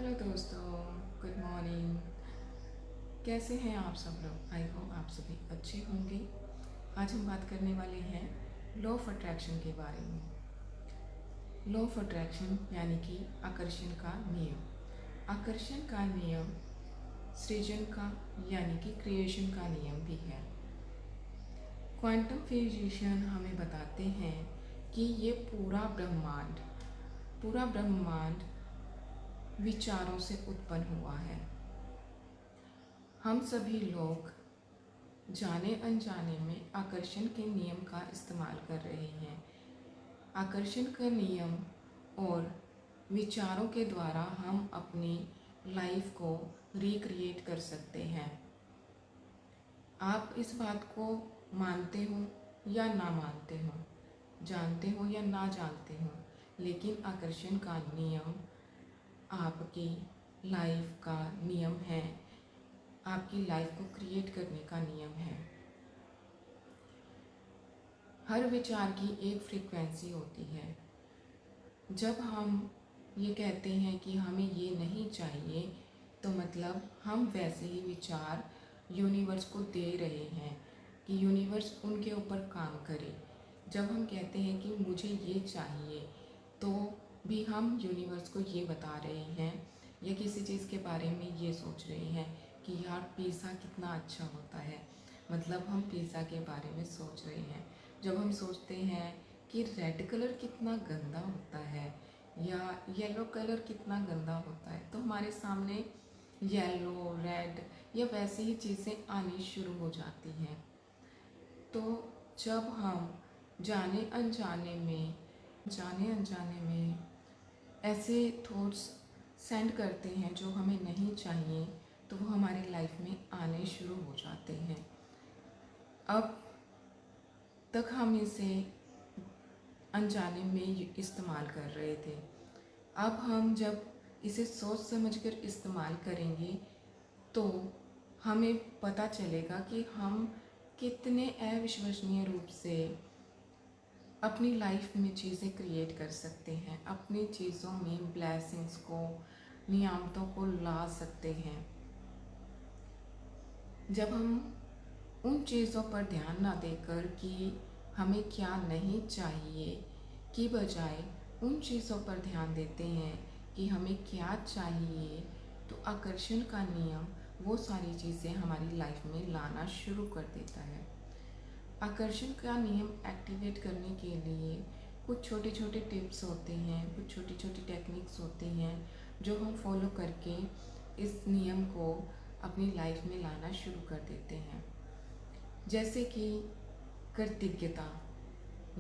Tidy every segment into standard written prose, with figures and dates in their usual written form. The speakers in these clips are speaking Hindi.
हेलो दोस्तों, गुड मॉर्निंग। कैसे हैं आप सब लोग? आई होप आप सभी अच्छे होंगे। आज हम बात करने वाले हैं लॉ ऑफ अट्रैक्शन के बारे में। लॉ ऑफ अट्रैक्शन यानी कि आकर्षण का नियम। आकर्षण का नियम सृजन का यानी कि क्रिएशन का नियम भी है। क्वांटम फिजिशियन हमें बताते हैं कि ये पूरा ब्रह्मांड विचारों से उत्पन्न हुआ है। हम सभी लोग जाने अनजाने में आकर्षण के नियम का इस्तेमाल कर रहे हैं। आकर्षण का नियम और विचारों के द्वारा हम अपनी लाइफ को रिक्रिएट कर सकते हैं। आप इस बात को मानते हो या ना मानते हो, जानते हो या ना जानते हो, लेकिन आकर्षण का नियम आपकी लाइफ का नियम है, आपकी लाइफ को क्रिएट करने का नियम है। हर विचार की एक फ्रीक्वेंसी होती है। जब हम ये कहते हैं कि हमें ये नहीं चाहिए, तो मतलब हम वैसे ही विचार यूनिवर्स को दे रहे हैं कि यूनिवर्स उनके ऊपर काम करे। जब हम कहते हैं कि मुझे ये चाहिए, तो भी हम यूनिवर्स को ये बता रहे हैं या किसी चीज़ के बारे में ये सोच रहे हैं कि यार पिज़्ज़ा कितना अच्छा होता है, मतलब हम पिज़्ज़ा के बारे में सोच रहे हैं। जब हम सोचते हैं कि रेड कलर कितना गंदा होता है या येलो कलर कितना गंदा होता है, तो हमारे सामने येलो, रेड या वैसी ही चीज़ें आनी शुरू हो जाती हैं। तो जब हम जाने अनजाने में ऐसे थॉट्स सेंड करते हैं जो हमें नहीं चाहिए, तो वो हमारी लाइफ में आने शुरू हो जाते हैं। अब तक हम इसे अनजाने में इस्तेमाल कर रहे थे। अब हम जब इसे सोच समझकर इस्तेमाल करेंगे, तो हमें पता चलेगा कि हम कितने अविश्वसनीय रूप से अपनी लाइफ में चीज़ें क्रिएट कर सकते हैं, अपनी चीज़ों में ब्लेसिंग्स को, नियामतों को ला सकते हैं। जब हम उन चीज़ों पर ध्यान ना देकर कि हमें क्या नहीं चाहिए की बजाय उन चीज़ों पर ध्यान देते हैं कि हमें क्या चाहिए, तो आकर्षण का नियम वो सारी चीज़ें हमारी लाइफ में लाना शुरू कर देता है। आकर्षण का नियम एक्टिवेट करने के लिए कुछ छोटे छोटे टिप्स होते हैं, कुछ छोटी छोटी टेक्निक्स होती हैं जो हम फॉलो करके इस नियम को अपनी लाइफ में लाना शुरू कर देते हैं। जैसे कि कृतज्ञता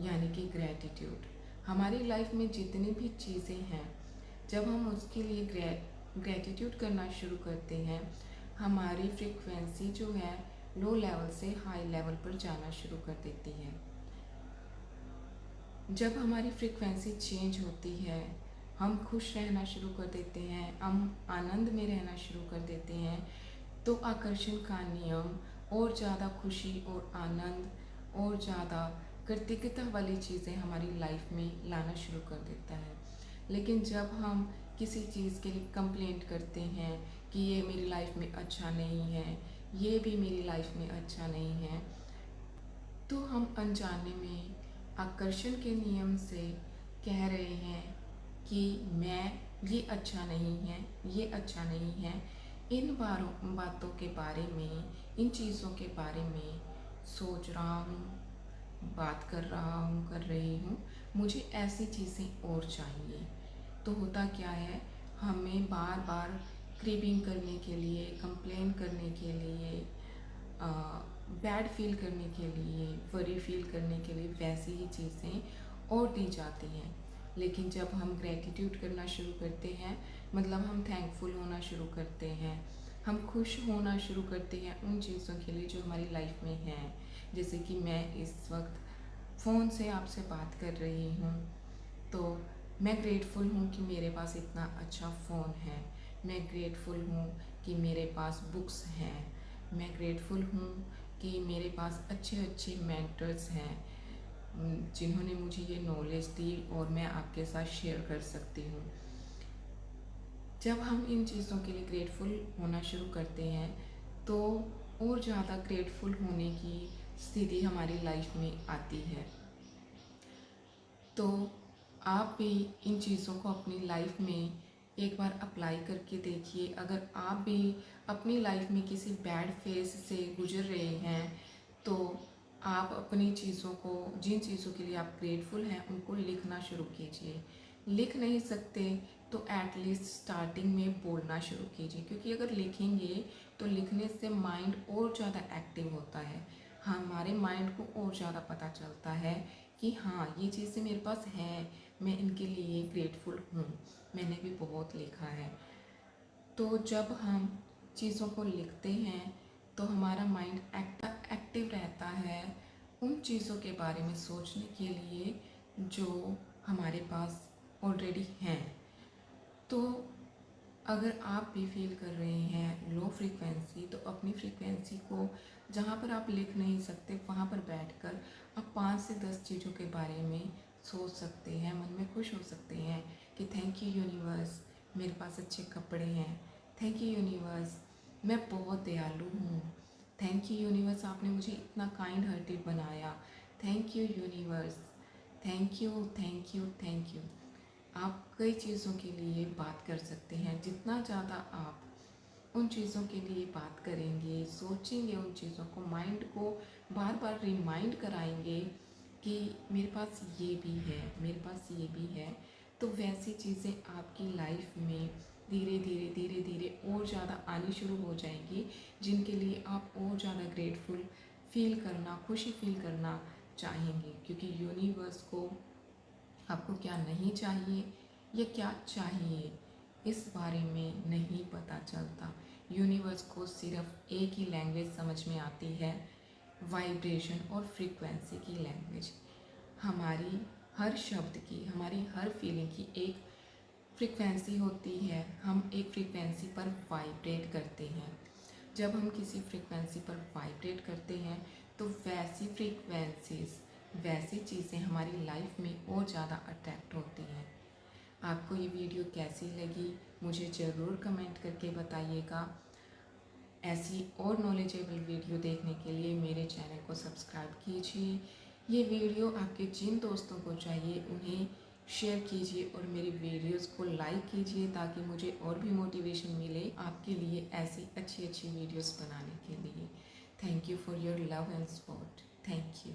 यानी कि ग्रैटिट्यूड। हमारी लाइफ में जितनी भी चीज़ें हैं, जब हम उसके लिए ग्रैटिट्यूड करना शुरू करते हैं, हमारी फ्रीक्वेंसी जो है लो लेवल से हाई लेवल पर जाना शुरू कर देती है। जब हमारी फ्रीक्वेंसी चेंज होती है, हम खुश रहना शुरू कर देते हैं, हम आनंद में रहना शुरू कर देते हैं, तो आकर्षण का नियम और ज़्यादा खुशी और आनंद और ज़्यादा कृतज्ञता वाली चीज़ें हमारी लाइफ में लाना शुरू कर देता है। लेकिन जब हम किसी चीज़ के लिए कंप्लेंट करते हैं कि ये मेरी लाइफ में अच्छा नहीं है, ये भी मेरी लाइफ में अच्छा नहीं है, तो हम अनजाने में आकर्षण के नियम से कह रहे हैं कि मैं ये अच्छा नहीं है, ये अच्छा नहीं है। इन बातों के बारे में, इन चीज़ों के बारे में सोच रहा हूँ, बात कर रहा हूँ, कर रही हूँ, मुझे ऐसी चीज़ें और चाहिए। तो होता क्या है, हमें बार बार क्रीपिंग करने के लिए, कंप्लेन करने के लिए, बैड फील करने के लिए, वरी फील करने के लिए वैसी ही चीज़ें और दी जाती हैं। लेकिन जब हम ग्रैटिट्यूड करना शुरू करते हैं, मतलब हम थैंकफुल होना शुरू करते हैं, हम खुश होना शुरू करते हैं उन चीज़ों के लिए जो हमारी लाइफ में हैं। जैसे कि मैं इस वक्त फ़ोन से आपसे बात कर रही हूँ, तो मैं ग्रेटफुल हूँ कि मेरे पास इतना अच्छा फ़ोन है। मैं ग्रेटफुल हूँ कि मेरे पास बुक्स हैं। मैं ग्रेटफुल हूँ कि मेरे पास अच्छे अच्छे मेंटर्स हैं जिन्होंने मुझे ये नॉलेज दी और मैं आपके साथ शेयर कर सकती हूँ। जब हम इन चीज़ों के लिए ग्रेटफुल होना शुरू करते हैं तो और ज़्यादा ग्रेटफुल होने की स्थिति हमारी लाइफ में आती है। तो आप भी इन चीज़ों को अपनी लाइफ में एक बार अप्लाई करके देखिए। अगर आप भी अपनी लाइफ में किसी बैड फेज से गुजर रहे हैं तो आप अपनी चीज़ों को, जिन चीज़ों के लिए आप ग्रेटफुल हैं, उनको लिखना शुरू कीजिए। लिख नहीं सकते तो एटलीस्ट स्टार्टिंग में बोलना शुरू कीजिए, क्योंकि अगर लिखेंगे तो लिखने से माइंड और ज़्यादा एक्टिव होता है। हमारे माइंड को और ज़्यादा पता चलता है कि हाँ, ये चीज़ें मेरे पास हैं, मैं इनके लिए ग्रेटफुल हूँ, मैंने भी बहुत लिखा है। तो जब हम चीज़ों को लिखते हैं तो हमारा माइंड एक्टिव रहता है उन चीज़ों के बारे में सोचने के लिए जो हमारे पास ऑलरेडी हैं। तो अगर आप भी फील कर रहे हैं लो फ्रीक्वेंसी, तो अपनी फ्रीक्वेंसी को जहाँ पर आप लिख नहीं सकते वहाँ पर बैठकर आप 5 से 10 चीज़ों के बारे में सोच सकते हैं, मन में खुश हो सकते हैं कि थैंक यू यूनिवर्स, मेरे पास अच्छे कपड़े हैं। थैंक यू यूनिवर्स, मैं बहुत दयालु हूँ। थैंक यू यूनिवर्स, आपने मुझे इतना काइंड हार्टेड बनाया। Thank you universe, thank you thank you thank you. आप कई चीज़ों के लिए बात कर सकते हैं। जितना ज़्यादा आप उन चीज़ों के लिए बात करेंगे, सोचेंगे उन चीज़ों को, माइंड को बार बार रिमाइंड कराएंगे कि मेरे पास ये भी है, मेरे पास ये भी है, तो वैसी चीज़ें आपकी लाइफ में धीरे धीरे धीरे धीरे और ज़्यादा आनी शुरू हो जाएंगी, जिनके लिए आप और ज़्यादा ग्रेटफुल फील करना, खुशी फील करना चाहेंगे। क्योंकि यूनिवर्स को आपको क्या नहीं चाहिए या क्या चाहिए इस बारे में नहीं पता चलता। यूनिवर्स को सिर्फ एक ही लैंग्वेज समझ में आती है, वाइब्रेशन और फ्रीक्वेंसी की लैंग्वेज। हमारी हर शब्द की, हमारी हर फीलिंग की एक फ्रीक्वेंसी होती है। हम एक फ्रीक्वेंसी पर वाइब्रेट करते हैं। जब हम किसी फ्रीक्वेंसी पर वाइब्रेट करते हैं तो वैसी फ्रीक्वेंसीज, वैसी चीज़ें हमारी लाइफ में और ज़्यादा अट्रैक्ट होती हैं। आपको ये वीडियो कैसी लगी मुझे ज़रूर कमेंट करके बताइएगा। ऐसी और नॉलेजेबल वीडियो देखने के लिए मेरे चैनल को सब्सक्राइब कीजिए। ये वीडियो आपके जिन दोस्तों को चाहिए उन्हें शेयर कीजिए और मेरी वीडियोस को लाइक कीजिए, ताकि मुझे और भी मोटिवेशन मिले आपके लिए ऐसी अच्छी अच्छी वीडियोस बनाने के लिए। Thank you for your love and support. Thank you.